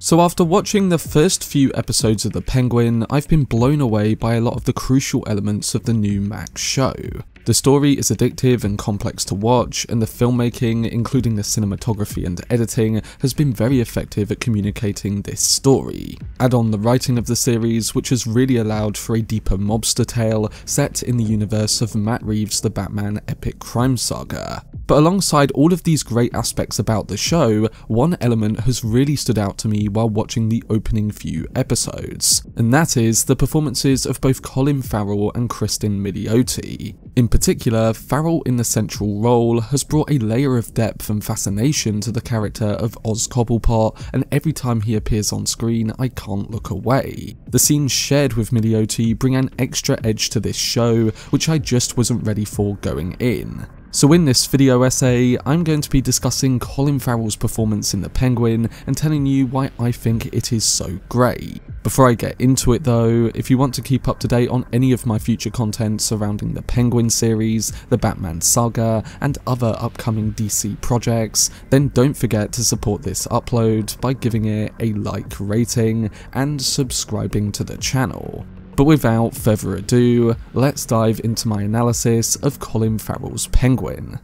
So after watching the first few episodes of The Penguin, I've been blown away by a lot of the crucial elements of the new Max show. The story is addictive and complex to watch, and the filmmaking, including the cinematography and editing, has been very effective at communicating this story. Add on the writing of the series, which has really allowed for a deeper mobster tale set in the universe of Matt Reeves' The Batman epic crime saga. But alongside all of these great aspects about the show, one element has really stood out to me while watching the opening few episodes, and that is the performances of both Colin Farrell and Kristen Milioti. In particular, Farrell in the central role has brought a layer of depth and fascination to the character of Oz Cobblepot, and every time he appears on screen I can't look away. The scenes shared with Milioti bring an extra edge to this show, which I just wasn't ready for going in. So in this video essay, I'm going to be discussing Colin Farrell's performance in The Penguin and telling you why I think it is so great. Before I get into it though, if you want to keep up to date on any of my future content surrounding the Penguin series, the Batman saga, and other upcoming DC projects, then don't forget to support this upload by giving it a like rating and subscribing to the channel. But without further ado, let's dive into my analysis of Colin Farrell's Penguin.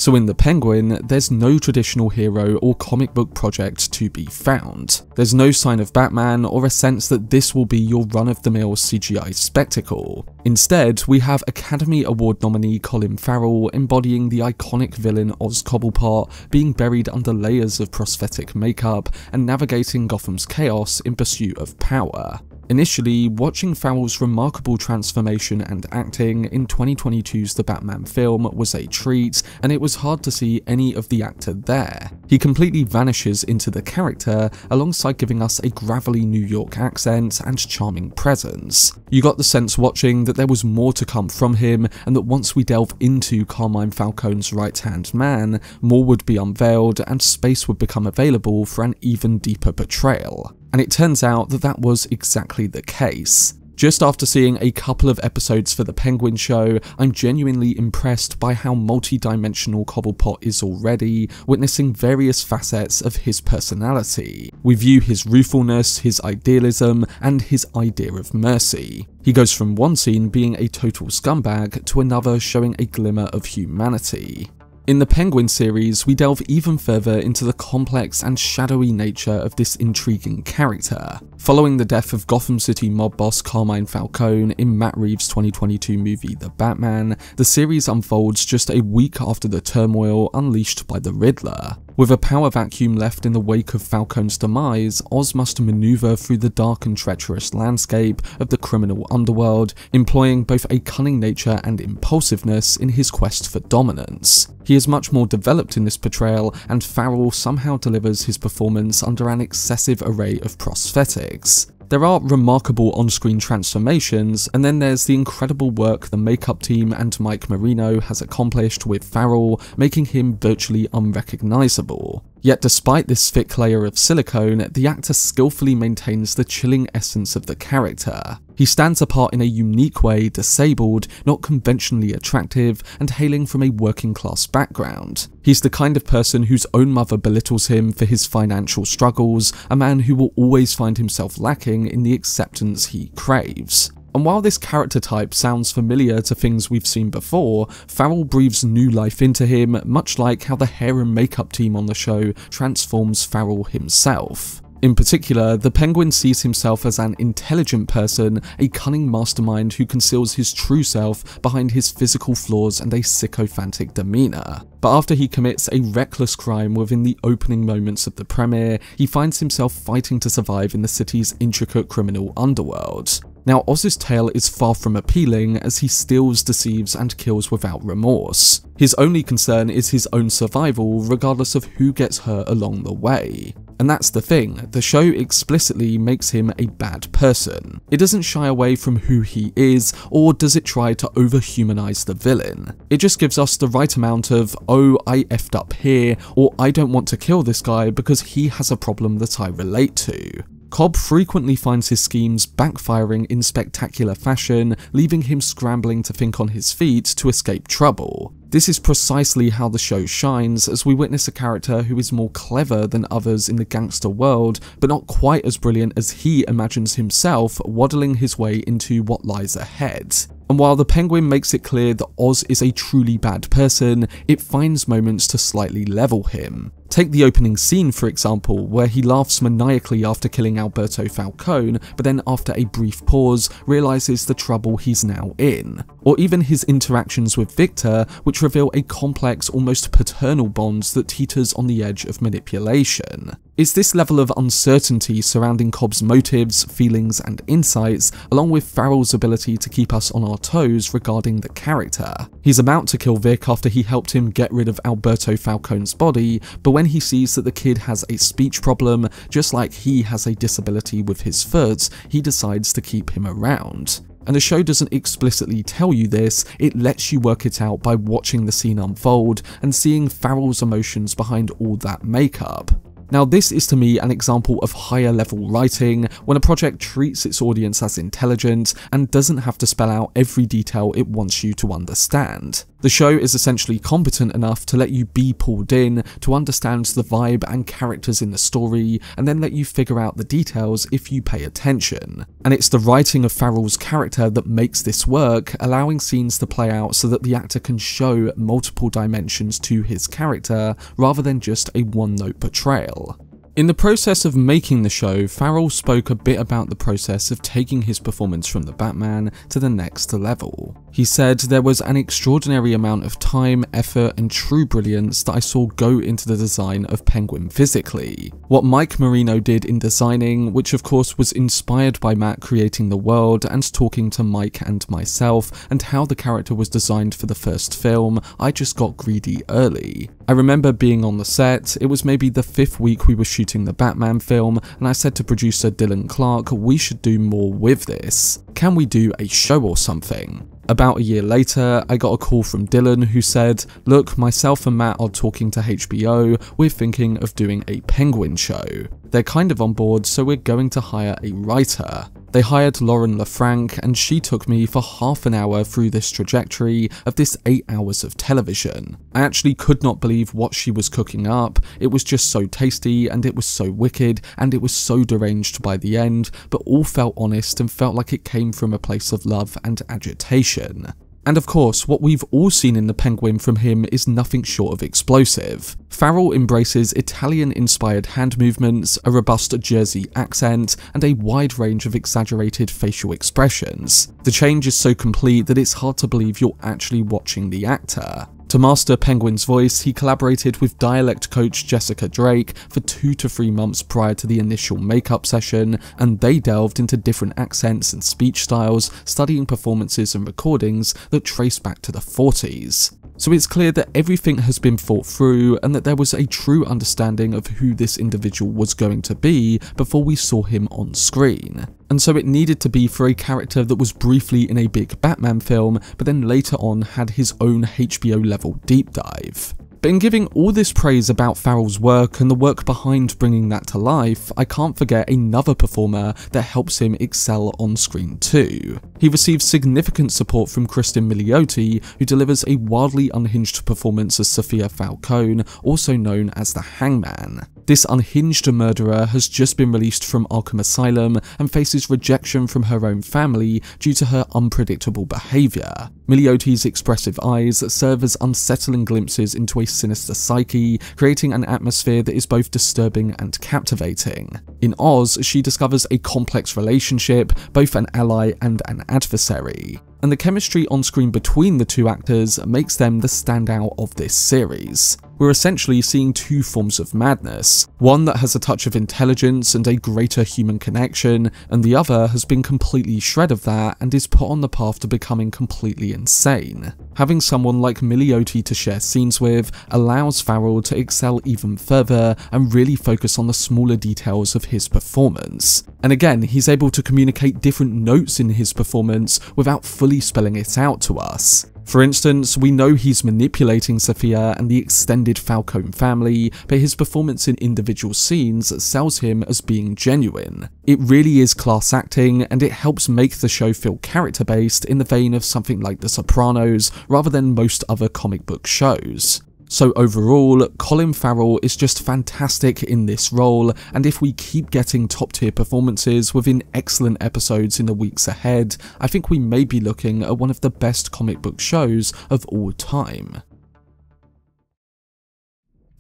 So in The Penguin, there's no traditional hero or comic book project to be found. There's no sign of Batman or a sense that this will be your run-of-the-mill CGI spectacle. Instead, we have Academy Award nominee Colin Farrell embodying the iconic villain Oz Cobblepot, being buried under layers of prosthetic makeup and navigating Gotham's chaos in pursuit of power. Initially, watching Farrell's remarkable transformation and acting in 2022's The Batman film was a treat, and it was hard to see any of the actor there. He completely vanishes into the character, alongside giving us a gravelly New York accent and charming presence. You got the sense watching that there was more to come from him, and that once we delve into Carmine Falcone's right-hand man, more would be unveiled and space would become available for an even deeper portrayal. And it turns out that that was exactly the case. Just after seeing a couple of episodes for The Penguin show, I'm genuinely impressed by how multi-dimensional Cobblepot is already, witnessing various facets of his personality. We view his ruefulness, his idealism, and his idea of mercy. He goes from one scene being a total scumbag to another showing a glimmer of humanity. In the Penguin series, we delve even further into the complex and shadowy nature of this intriguing character. Following the death of Gotham City mob boss Carmine Falcone in Matt Reeves' 2022 movie The Batman, the series unfolds just a week after the turmoil unleashed by the Riddler. With a power vacuum left in the wake of Falcone's demise, Oz must maneuver through the dark and treacherous landscape of the criminal underworld, employing both a cunning nature and impulsiveness in his quest for dominance. He is much more developed in this portrayal, and Farrell somehow delivers his performance under an excessive array of prosthetics. There are remarkable on-screen transformations, and then there's the incredible work the makeup team and Mike Marino has accomplished with Farrell, making him virtually unrecognisable. Yet despite this thick layer of silicone, the actor skillfully maintains the chilling essence of the character. He stands apart in a unique way, disabled, not conventionally attractive, and hailing from a working class background. He's the kind of person whose own mother belittles him for his financial struggles, a man who will always find himself lacking in the acceptance he craves. And while this character type sounds familiar to things we've seen before, Farrell breathes new life into him, much like how the hair and makeup team on the show transforms Farrell himself. In particular, the Penguin sees himself as an intelligent person, a cunning mastermind who conceals his true self behind his physical flaws and a sycophantic demeanour. But after he commits a reckless crime within the opening moments of the premiere, he finds himself fighting to survive in the city's intricate criminal underworld. Now, Oz's tale is far from appealing, as he steals, deceives, and kills without remorse. His only concern is his own survival, regardless of who gets hurt along the way. And that's the thing, the show explicitly makes him a bad person. It doesn't shy away from who he is, or does it try to overhumanize the villain. It just gives us the right amount of, oh, I effed up here, or I don't want to kill this guy because he has a problem that I relate to. Cobb frequently finds his schemes backfiring in spectacular fashion, leaving him scrambling to think on his feet to escape trouble. This is precisely how the show shines, as we witness a character who is more clever than others in the gangster world, but not quite as brilliant as he imagines himself, waddling his way into what lies ahead. And while the Penguin makes it clear that Oz is a truly bad person, it finds moments to slightly level him. Take the opening scene for example, where he laughs maniacally after killing Alberto Falcone, but then after a brief pause, realises the trouble he's now in. Or even his interactions with Victor, which reveal a complex, almost paternal bond that teeters on the edge of manipulation. It's this level of uncertainty surrounding Cobb's motives, feelings and insights, along with Farrell's ability to keep us on our toes regarding the character. He's about to kill Vic after he helped him get rid of Alberto Falcone's body, but when he sees that the kid has a speech problem, just like he has a disability with his foot, he decides to keep him around. And the show doesn't explicitly tell you this, it lets you work it out by watching the scene unfold and seeing Farrell's emotions behind all that makeup. Now this is to me an example of higher level writing, when a project treats its audience as intelligent and doesn't have to spell out every detail it wants you to understand. The show is essentially competent enough to let you be pulled in, to understand the vibe and characters in the story, and then let you figure out the details if you pay attention. And it's the writing of Farrell's character that makes this work, allowing scenes to play out so that the actor can show multiple dimensions to his character, rather than just a one-note portrayal. In the process of making the show, Farrell spoke a bit about the process of taking his performance from the Batman to the next level. He said, "There was an extraordinary amount of time, effort and true brilliance that I saw go into the design of Penguin physically. What Mike Marino did in designing, which of course was inspired by Matt creating the world and talking to Mike and myself, and how the character was designed for the first film, I just got greedy early. I remember being on the set, it was maybe the 5th week we were shooting the Batman film, and I said to producer Dylan Clark, we should do more with this. Can we do a show or something? About a year later, I got a call from Dylan who said, look, myself and Matt are talking to HBO, we're thinking of doing a Penguin show. They're kind of on board, so we're going to hire a writer. They hired Lauren LaFranc, and she took me for half an hour through this trajectory of this 8 hours of television. I actually could not believe what she was cooking up. It was just so tasty, and it was so wicked, and it was so deranged by the end, but all felt honest and felt like it came from a place of love and agitation. And of course, what we've all seen in the Penguin from him is nothing short of explosive. Farrell embraces Italian-inspired hand movements, a robust Jersey accent, and a wide range of exaggerated facial expressions. The change is so complete that it's hard to believe you're actually watching the actor. To master Penguin's voice, he collaborated with dialect coach Jessica Drake for 2 to 3 months prior to the initial makeup session, and they delved into different accents and speech styles, studying performances and recordings that trace back to the 40s. So it's clear that everything has been thought through and that there was a true understanding of who this individual was going to be before we saw him on screen. And so it needed to be for a character that was briefly in a big Batman film, but then later on had his own HBO level deep dive. But in giving all this praise about Farrell's work and the work behind bringing that to life, I can't forget another performer that helps him excel on screen too. He receives significant support from Kristen Milioti, who delivers a wildly unhinged performance as Sophia Falcone, also known as the Hangman. This unhinged murderer has just been released from Arkham Asylum and faces rejection from her own family due to her unpredictable behaviour. Milioti's expressive eyes serve as unsettling glimpses into a sinister psyche, creating an atmosphere that is both disturbing and captivating. In Oz, she discovers a complex relationship, both an ally and an adversary. And the chemistry on screen between the two actors makes them the standout of this series. We're essentially seeing 2 forms of madness, one that has a touch of intelligence and a greater human connection, and the other has been completely shred of that and is put on the path to becoming completely insane. Having someone like Milioti to share scenes with allows Farrell to excel even further and really focus on the smaller details of his performance. And again, he's able to communicate different notes in his performance without fully spelling it out to us. For instance, we know he's manipulating Sophia and the extended Falcone family, but his performance in individual scenes sells him as being genuine. It really is class acting, and it helps make the show feel character-based in the vein of something like The Sopranos, rather than most other comic book shows. So overall, Colin Farrell is just fantastic in this role, and if we keep getting top tier performances within excellent episodes in the weeks ahead, I think we may be looking at one of the best comic book shows of all time.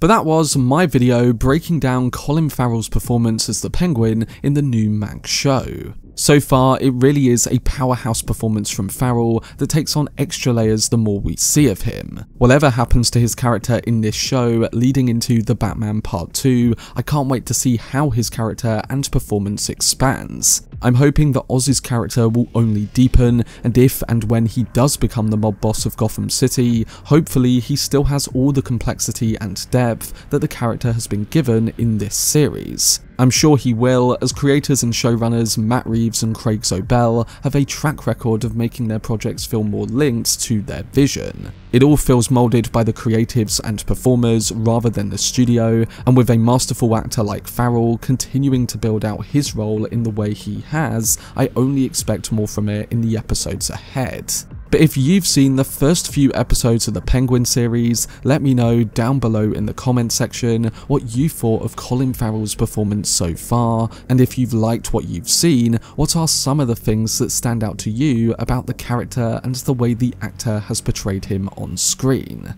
But that was my video breaking down Colin Farrell's performance as the Penguin in the new Max show. So far, it really is a powerhouse performance from Farrell that takes on extra layers the more we see of him. Whatever happens to his character in this show leading into The Batman Part 2, I can't wait to see how his character and performance expands. I'm hoping that Oz's character will only deepen, and if and when he does become the mob boss of Gotham City, hopefully he still has all the complexity and depth that the character has been given in this series. I'm sure he will, as creators and showrunners Matt Reeves and Craig Zobel have a track record of making their projects feel more linked to their vision. It all feels moulded by the creatives and performers rather than the studio, and with a masterful actor like Farrell continuing to build out his role in the way he has, I only expect more from it in the episodes ahead. But if you've seen the first few episodes of the Penguin series, let me know down below in the comment section what you thought of Colin Farrell's performance so far, and if you've liked what you've seen, what are some of the things that stand out to you about the character and the way the actor has portrayed him on screen.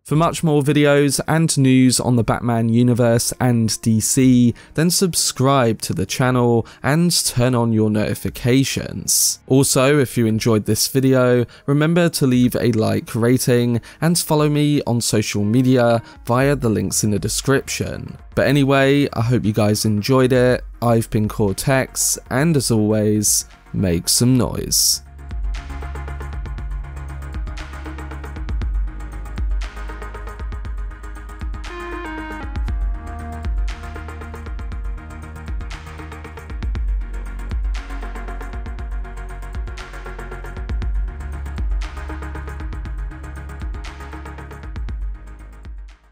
For much more videos and news on the Batman universe and DC, then subscribe to the channel and turn on your notifications. Also, if you enjoyed this video, remember to leave a like, rating, and follow me on social media via the links in the description. But anyway, I hope you guys enjoyed it. I've been Cortex, and as always, make some noise.